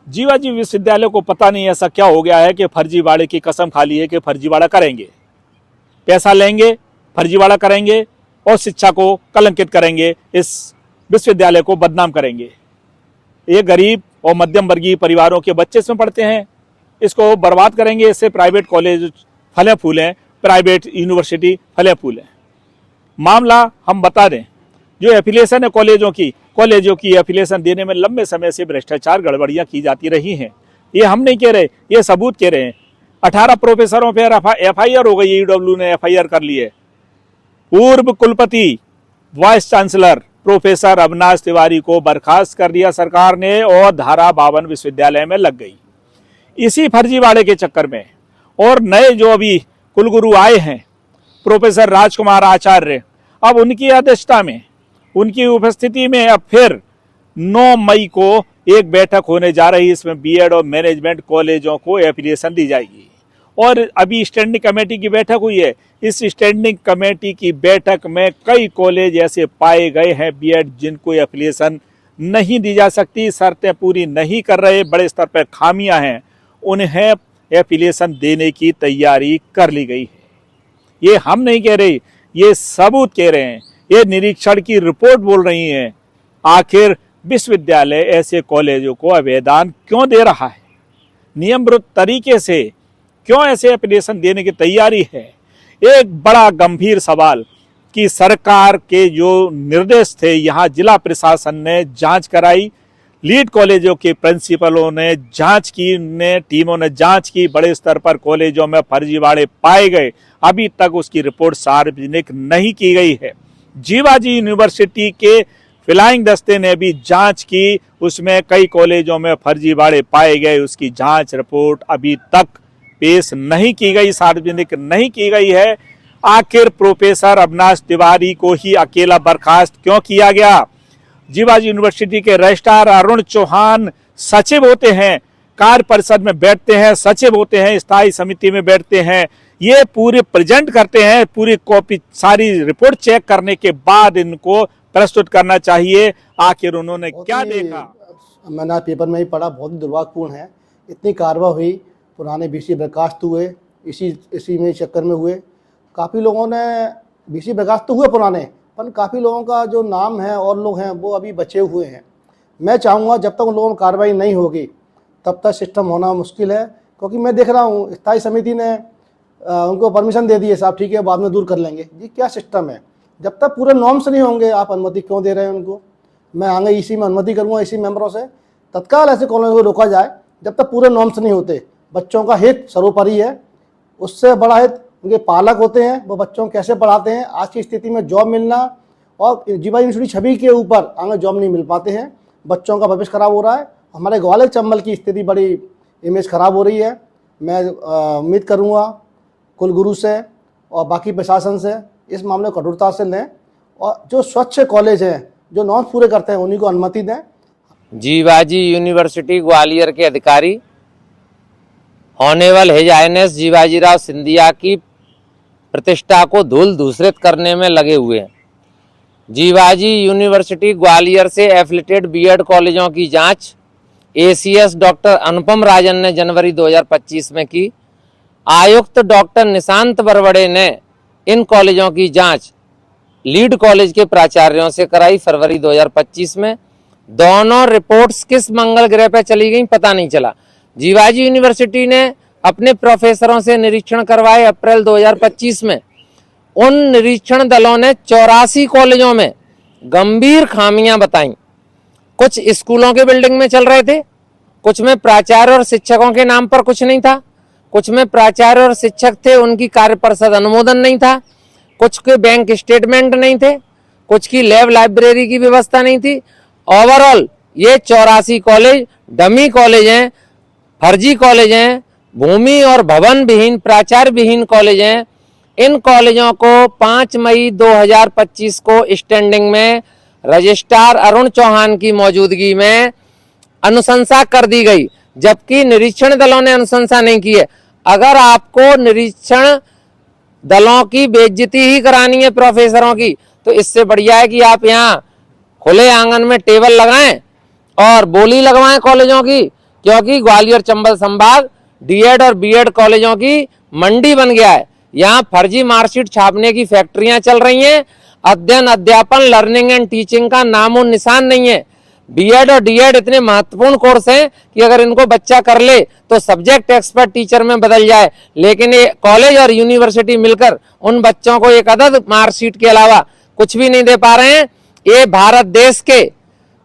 जीवाजी विश्वविद्यालय को पता नहीं ऐसा क्या हो गया है कि फर्जीवाड़े की कसम खा ली है कि फर्जीवाड़ा करेंगे, पैसा लेंगे, फर्जीवाड़ा करेंगे और शिक्षा को कलंकित करेंगे, इस विश्वविद्यालय को बदनाम करेंगे। ये गरीब और मध्यम वर्गीय परिवारों के बच्चे इसमें पढ़ते हैं, इसको बर्बाद करेंगे। इससे प्राइवेट कॉलेज फले फूलें, प्राइवेट यूनिवर्सिटी फले फूलें। मामला हम बता दें, जो एफिलिएशन है कॉलेजों की एफिलिएशन देने में लंबे समय से भ्रष्टाचार गड़बड़ियां की जाती रही हैं। ये हम नहीं कह रहे, ये सबूत कह रहे हैं। 18 प्रोफेसरों पर एफआईआर हो गई, ईडब्ल्यू ने एफआईआर कर ली है। पूर्व कुलपति vice chancellor professor Avinash Tiwari को बर्खास्त कर दिया सरकार ने और धारा 52 विश्वविद्यालय में लग गई। इसी फर्जीवाड़े के चक्कर में और नए जो अभी कुलगुरु आए हैं प्रोफेसर राजकुमार आचार्य, अब उनकी अध्यक्षता में, उनकी उपस्थिति में अब फिर 9 मई को एक बैठक होने जा रही है। इसमें बीएड और मैनेजमेंट कॉलेजों को एफिलिएशन दी जाएगी। और अभी स्टैंडिंग कमेटी की बैठक हुई है। इस स्टैंडिंग कमेटी की बैठक में कई कॉलेज ऐसे पाए गए हैं बीएड जिनको एफिलिएशन नहीं दी जा सकती, शर्तें पूरी नहीं कर रहे, बड़े स्तर पर खामियां हैं, उन्हें एफिलिएशन देने की तैयारी कर ली गई है। ये हम नहीं कह रहे, ये सबूत कह रहे हैं, ये निरीक्षण की रिपोर्ट बोल रही है। आखिर विश्वविद्यालय ऐसे कॉलेजों को अवैधान क्यों दे रहा है, नियम विरुद्ध तरीके से क्यों ऐसे एप्लीकेशन देने की तैयारी है? एक बड़ा गंभीर सवाल कि सरकार के जो निर्देश थे, यहाँ जिला प्रशासन ने जांच कराई, लीड कॉलेजों के प्रिंसिपलों ने जांच की, टीमों ने जांच की, बड़े स्तर पर कॉलेजों में फर्जीवाड़े पाए गए, अभी तक उसकी रिपोर्ट सार्वजनिक नहीं की गई है। जीवाजी यूनिवर्सिटी के फ्लाइंग दस्ते ने भी जांच की, उसमें कई कॉलेजों में फर्जीवाड़े पाए गए, उसकी जांच रिपोर्ट अभी तक पेश नहीं की गई, सार्वजनिक नहीं की गई है। आखिर प्रोफेसर अविनाश तिवारी को ही अकेला बर्खास्त क्यों किया गया? जीवाजी यूनिवर्सिटी के रजिस्ट्रार अरुण चौहान सचिव होते हैं, कार्य परिषद में बैठते हैं, सचिव होते हैं, स्थायी समिति में बैठते हैं, ये पूरे प्रेजेंट करते हैं, पूरी कॉपी सारी रिपोर्ट चेक करने के बाद इनको प्रस्तुत करना चाहिए। आखिर उन्होंने क्या देखा? मैंने पेपर में ही पढ़ा, बहुत दुर्भाग्यपूर्ण है। इतनी कार्रवाई हुई, पुराने बीसी बर्खास्त हुए, इसी में चक्कर में हुए। काफ़ी लोगों ने बीसी बर्खास्त तो हुए पुराने, पर काफ़ी लोगों का जो नाम है और लोग हैं वो अभी बचे हुए हैं। मैं चाहूँगा जब तक उन लोगों में कार्रवाई नहीं होगी तब तक सिस्टम होना मुश्किल है, क्योंकि मैं देख रहा हूँ स्थायी समिति ने उनको परमिशन दे दी है, साहब ठीक है बाद में दूर कर लेंगे। ये क्या सिस्टम है? जब तक पूरे नॉर्म्स नहीं होंगे आप अनुमति क्यों दे रहे हैं उनको? मैं आगे इसी में अनुमति करूँगा, इसी मेंबरों से तत्काल ऐसे कॉलेजों को रोका जाए जब तक पूरे नॉर्म्स नहीं होते। बच्चों का हित सर्वोपरि है, उससे बड़ा हित उनके पालक होते हैं, वो बच्चों को कैसे पढ़ाते हैं। आज की स्थिति में जॉब मिलना और जीवाजी यूनिवर्सिटी छवि के ऊपर आगे जॉब नहीं मिल पाते हैं, बच्चों का भविष्य खराब हो रहा है। हमारे ग्वालियर चंबल की स्थिति बड़ी इमेज खराब हो रही है। मैं उम्मीद करूँगा कुलगुरु से और बाकी प्रशासन से इस मामले को कठोरता से लें और जो स्वच्छ कॉलेज हैं, जो नॉर्म्स पूरे करते हैं, उन्हीं को अनुमति दें। जीवाजी यूनिवर्सिटी ग्वालियर के अधिकारी honourable his highness Jivajirao Scindia की प्रतिष्ठा को धूल दूसरित करने में लगे हुए हैं। जीवाजी यूनिवर्सिटी ग्वालियर से एफिलिएटेड बीएड कॉलेजों की जांच एसीएस डॉक्टर अनुपम राजन ने जनवरी 2025 में की। आयुक्त डॉक्टर निशांत बरवड़े ने इन कॉलेजों की जांच लीड कॉलेज के प्राचार्यों से कराई फरवरी 2025 में। दोनों रिपोर्ट्स किस मंगल ग्रह पर चली गई पता नहीं चला। जीवाजी यूनिवर्सिटी ने अपने प्रोफेसरों से निरीक्षण करवाए अप्रैल 2025 में। उन निरीक्षण दलों ने 84 कॉलेजों में गंभीर खामियां बताई। कुछ स्कूलों के बिल्डिंग में चल रहे थे, कुछ में प्राचार्य और शिक्षकों के नाम पर कुछ नहीं था, कुछ में प्राचार्य और शिक्षक थे उनकी कार्य परिषद अनुमोदन नहीं था, कुछ के बैंक स्टेटमेंट नहीं थे, कुछ की लैब लाइब्रेरी की व्यवस्था नहीं थी। ओवरऑल ये 84 कॉलेज डमी कॉलेज हैं, फर्जी कॉलेज हैं, भूमि और भवन विहीन, प्राचार्य विहीन कॉलेज हैं। इन कॉलेजों को 5 मई 2025 को स्टैंडिंग में रजिस्ट्रार अरुण चौहान की मौजूदगी में अनुशंसा कर दी गई, जबकि निरीक्षण दलों ने अनुशंसा नहीं की है। अगर आपको निरीक्षण दलों की बेइज्जती ही करानी है प्रोफेसरों की, तो इससे बढ़िया है कि आप यहाँ खुले आंगन में टेबल लगाएं और बोली लगवाएं कॉलेजों की क्योंकि ग्वालियर चंबल संभाग डीएड और बीएड कॉलेजों की मंडी बन गया है। यहाँ फर्जी मार्कशीट छापने की फैक्ट्रियां चल रही हैं। अध्ययन, अध्यापन, लर्निंग एंड टीचिंग का नामो निशान नहीं है। बीएड और डीएड इतने महत्वपूर्ण कोर्स हैं कि अगर इनको बच्चा कर ले तो सब्जेक्ट एक्सपर्ट टीचर में बदल जाए, लेकिन ये कॉलेज और यूनिवर्सिटी मिलकर उन बच्चों को एक अदद मार्कशीट के अलावा कुछ भी नहीं दे पा रहे हैं। ये भारत देश के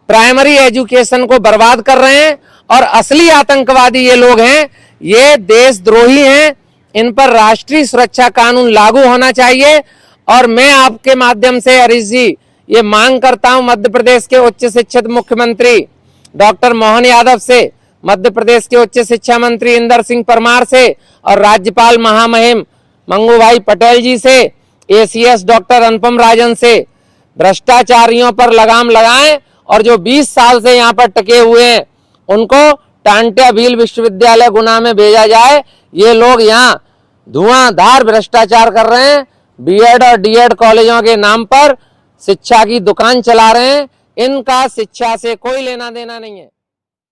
प्राइमरी एजुकेशन को बर्बाद कर रहे हैं और असली आतंकवादी ये लोग हैं, ये देशद्रोही हैं। इन पर राष्ट्रीय सुरक्षा कानून लागू होना चाहिए। और मैं आपके माध्यम से हरीश जी ये मांग करता हूं मध्य प्रदेश के उच्च शिक्षित मुख्यमंत्री डॉक्टर मोहन यादव से, मध्य प्रदेश के उच्च शिक्षा मंत्री इंदर सिंह परमार से और राज्यपाल महामहिम मंगू भाई पटेल जी से, एसीएस डॉक्टर अनुपम राजन से, भ्रष्टाचारियों पर लगाम लगाएं और जो 20 साल से यहाँ पर टिके हुए हैं उनको टांट्या भील विश्वविद्यालय गुना में भेजा जाए। ये लोग यहाँ धुआंधार भ्रष्टाचार कर रहे हैं, बीएड और डीएड कॉलेजों के नाम पर शिक्षा की दुकान चला रहे हैं। इनका शिक्षा से कोई लेना देना नहीं है।